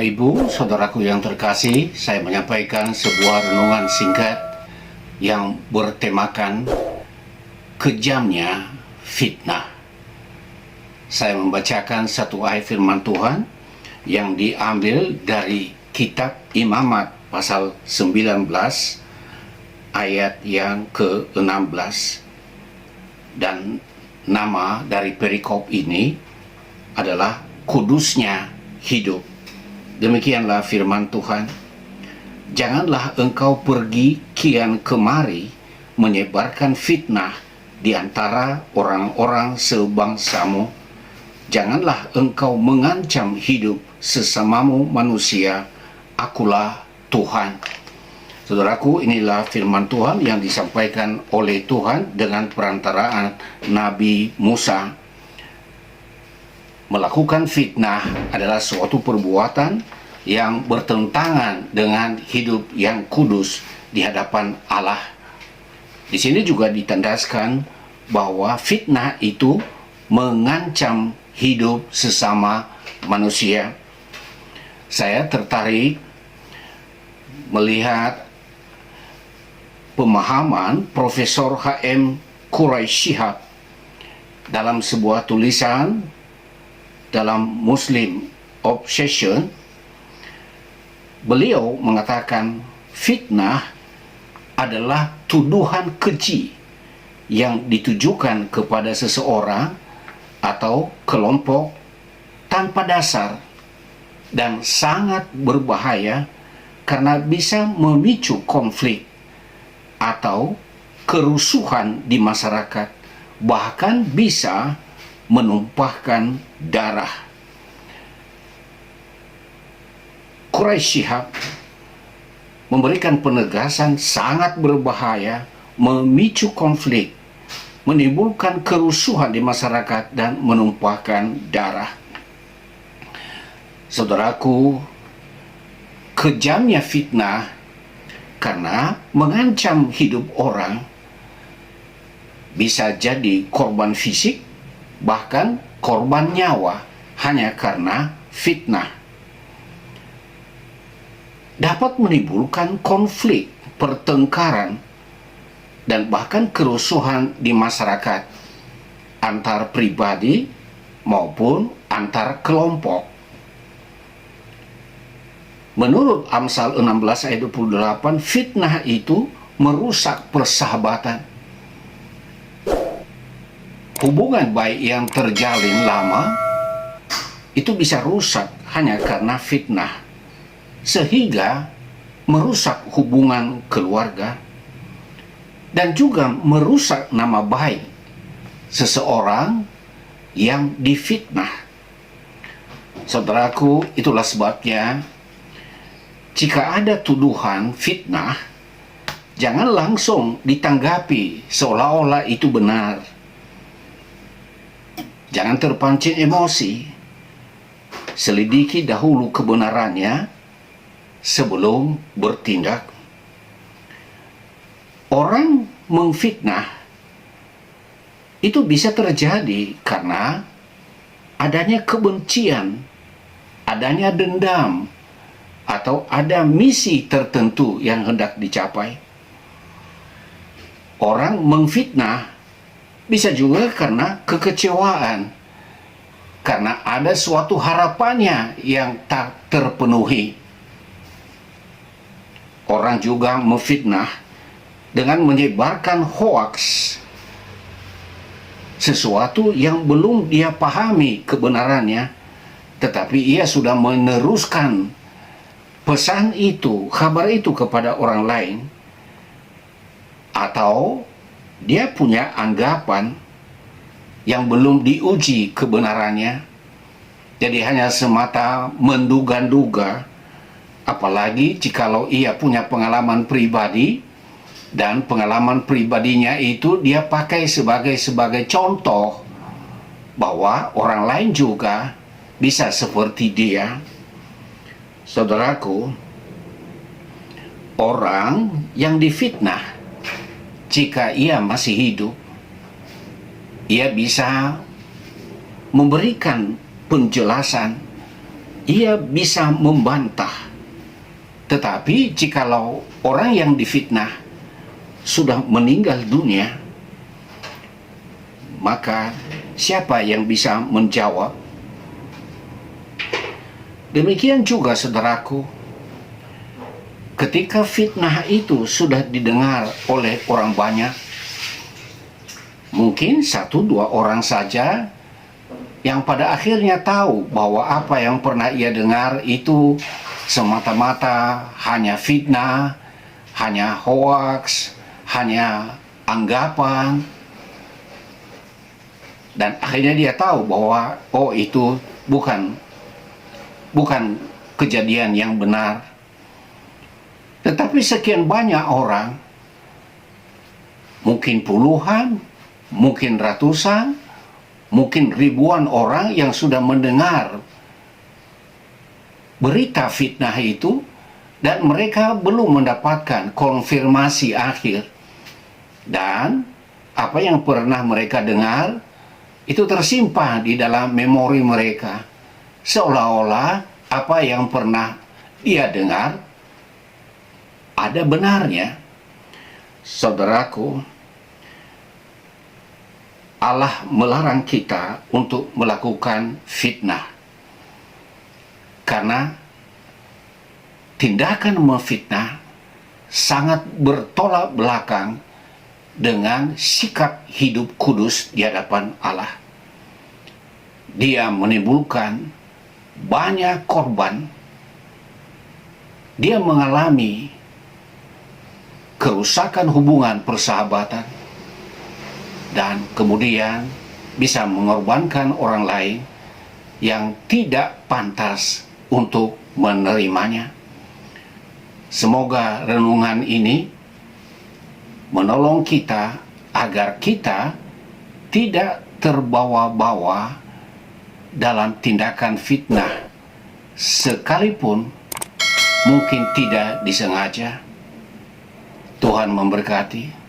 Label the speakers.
Speaker 1: Bapak Ibu, saudaraku yang terkasih, saya menyampaikan sebuah renungan singkat yang bertemakan kejamnya fitnah. Saya membacakan satu ayat firman Tuhan yang diambil dari kitab Imamat pasal 19 ayat yang ke-16. Dan nama dari perikop ini adalah kudusnya hidup. Demikianlah firman Tuhan. Janganlah engkau pergi kian kemari menyebarkan fitnah di antara orang-orang sebangsamu. Janganlah engkau mengancam hidup sesamamu manusia. Akulah Tuhan. Saudaraku, inilah firman Tuhan yang disampaikan oleh Tuhan dengan perantaraan Nabi Musa. Melakukan fitnah adalah suatu perbuatan yang bertentangan dengan hidup yang kudus di hadapan Allah. Di sini juga ditandaskan bahwa fitnah itu mengancam hidup sesama manusia. Saya tertarik melihat pemahaman Profesor H.M. Quraish Shihab dalam sebuah tulisan dalam Muslim Obsession. Beliau mengatakan fitnah adalah tuduhan keji yang ditujukan kepada seseorang atau kelompok tanpa dasar dan sangat berbahaya karena bisa memicu konflik atau kerusuhan di masyarakat, bahkan bisa menumpahkan darah. Quraish Shihab memberikan penegasan sangat berbahaya, memicu konflik, menimbulkan kerusuhan di masyarakat dan menumpahkan darah. Saudaraku, kejamnya fitnah karena mengancam hidup orang, bisa jadi korban fisik, bahkan korban nyawa hanya karena fitnah. Dapat menimbulkan konflik, pertengkaran, dan bahkan kerusuhan di masyarakat antar pribadi maupun antar kelompok. Menurut Amsal 16 ayat 28, fitnah itu merusak persahabatan. Hubungan baik yang terjalin lama itu bisa rusak hanya karena fitnah, sehingga merusak hubungan keluarga dan juga merusak nama baik seseorang yang difitnah. Saudaraku, itulah sebabnya jika ada tuduhan fitnah, jangan langsung ditanggapi seolah-olah itu benar. Jangan terpancing emosi. Selidiki dahulu kebenarannya sebelum bertindak. Orang memfitnah itu bisa terjadi karena adanya kebencian, adanya dendam, atau ada misi tertentu yang hendak dicapai. Orang memfitnah bisa juga karena kekecewaan, karena ada suatu harapannya yang tak terpenuhi. Orang juga memfitnah dengan menyebarkan hoaks, sesuatu yang belum dia pahami kebenarannya, tetapi ia sudah meneruskan pesan itu, kabar itu kepada orang lain, atau dia punya anggapan yang belum diuji kebenarannya, jadi hanya semata menduga-duga. Apalagi jikalau ia punya pengalaman pribadi, dan pengalaman pribadinya itu dia pakai sebagai contoh bahwa orang lain juga bisa seperti dia. Saudaraku, orang yang difitnah, jika ia masih hidup, ia bisa memberikan penjelasan ia bisa membantah. Tetapi jikalau orang yang difitnah sudah meninggal dunia, maka siapa yang bisa menjawab? Demikian juga saudaraku, ketika fitnah itu sudah didengar oleh orang banyak, mungkin 1-2 orang saja yang pada akhirnya tahu bahwa apa yang pernah ia dengar itu semata-mata hanya fitnah, hanya hoaks, hanya anggapan, dan akhirnya dia tahu bahwa oh itu bukan kejadian yang benar. Tetapi sekian banyak orang, mungkin puluhan, mungkin ratusan, mungkin ribuan orang yang sudah mendengar berita fitnah itu, dan mereka belum mendapatkan konfirmasi akhir. Dan apa yang pernah mereka dengar itu tersimpan di dalam memori mereka, seolah-olah apa yang pernah dia dengar ada benarnya. Saudaraku, Allah melarang kita untuk melakukan fitnah, karena tindakan memfitnah sangat bertolak belakang dengan sikap hidup kudus di hadapan Allah. Dia menimbulkan banyak korban. Dia mengalami kerusakan hubungan persahabatan, dan kemudian bisa mengorbankan orang lain yang tidak pantas untuk menerimanya. Semoga renungan ini menolong kita agar kita tidak terbawa-bawa dalam tindakan fitnah, sekalipun mungkin tidak disengaja. Tuhan memberkati.